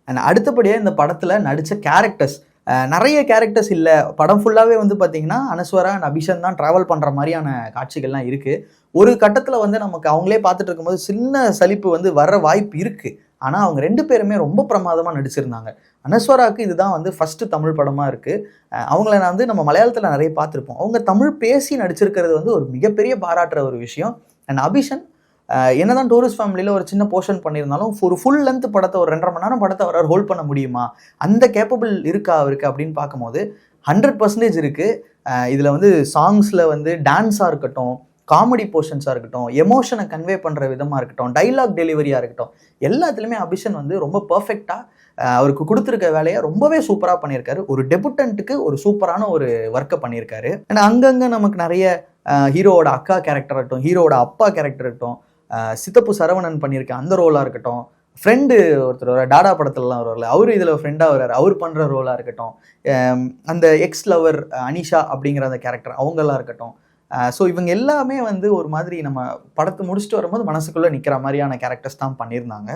And அடுத்தபடியாக இந்த படத்தில் நடித்த கேரக்டர்ஸ் நிறைய கேரக்டர்ஸ் இல்லை. படம் ஃபுல்லாகவே வந்து பார்த்தீங்கன்னா அனஸ்வரா அண்ட் அபிஷன் தான் ட்ராவல் பண்ணுற மாதிரியான காட்சிகள்லாம் இருக்குது. ஒரு கட்டத்தில் வந்து நமக்கு அவங்களே பார்த்துட்டு இருக்கும்போது சின்ன சலிப்பு வந்து வர வாய்ப்பு இருக்குது. ஆனால் அவங்க 2 பேருமே ரொம்ப பிரமாதமாக நடிச்சிருந்தாங்க. அனஸ்வராவுக்கு இதுதான் வந்து ஃபஸ்ட்டு தமிழ் படமாக இருக்குது. அவங்கள நான் வந்து நம்ம மலையாளத்தில் நிறைய பார்த்துருப்போம். அவங்க தமிழ் பேசி நடிச்சிருக்கிறது வந்து ஒரு மிகப்பெரிய பாராட்டுற ஒரு விஷயம். அண்ட் அபிஷன் என்னதான் டூரிஸ்ட் ஃபேமிலியில் ஒரு சின்ன போர்ஷன் பண்ணியிருந்தாலும் ஒரு ஃபுல் லென்த் படத்தை ஒரு 2.5 மணி நேரம் படத்தை அவரால் ஹோல்ட் பண்ண முடியுமா, அந்த கேப்பபிள் இருக்கா அவருக்கு அப்படின்னு பார்க்கும்போது 100% இருக்குது. இதில் வந்து சாங்ஸில் வந்து டான்ஸாக இருக்கட்டும், காமெடி போர்ஷன்ஸாக இருக்கட்டும், எமோஷனை கன்வே பண்ணுற விதமாக இருக்கட்டும், டைலாக் டெலிவரியாக இருக்கட்டும், எல்லாத்துலேயுமே அபிஷன் வந்து ரொம்ப பர்ஃபெக்டாக அவருக்கு கொடுத்துருக்க வேலையை ரொம்பவே சூப்பராக பண்ணியிருக்காரு. ஒரு டெபுட்டன்ட்டுக்கு ஒரு சூப்பரான ஒரு ஒர்க்கை பண்ணியிருக்காரு. அண்ட் அங்கங்கே நமக்கு நிறைய ஹீரோவோட அக்கா கேரக்டர் இருக்கட்டும், ஹீரோவோட அப்பா கேரக்டர் இருக்கட்டும், சித்தப்பு சரவணன் பண்ணியிருக்க அந்த ரோலாக இருக்கட்டும், ஃப்ரெண்டு ஒருத்தர் வர டாடா படத்துலலாம் வருவார்ல, அவர் இதில் ஃப்ரெண்டாக வர்றாரு, அவர் பண்ணுற ரோலாக இருக்கட்டும், அந்த எக்ஸ் லவர் அனிஷா அப்படிங்கிற அந்த கேரக்டர் அவங்கெல்லாம் இருக்கட்டும். ஸோ இவங்க எல்லாமே வந்து ஒரு மாதிரி நம்ம படத்தை முடிச்சுட்டு வரும்போது மனசுக்குள்ளே நிற்கிற மாதிரியான கேரக்டர்ஸ் தான் பண்ணியிருந்தாங்க.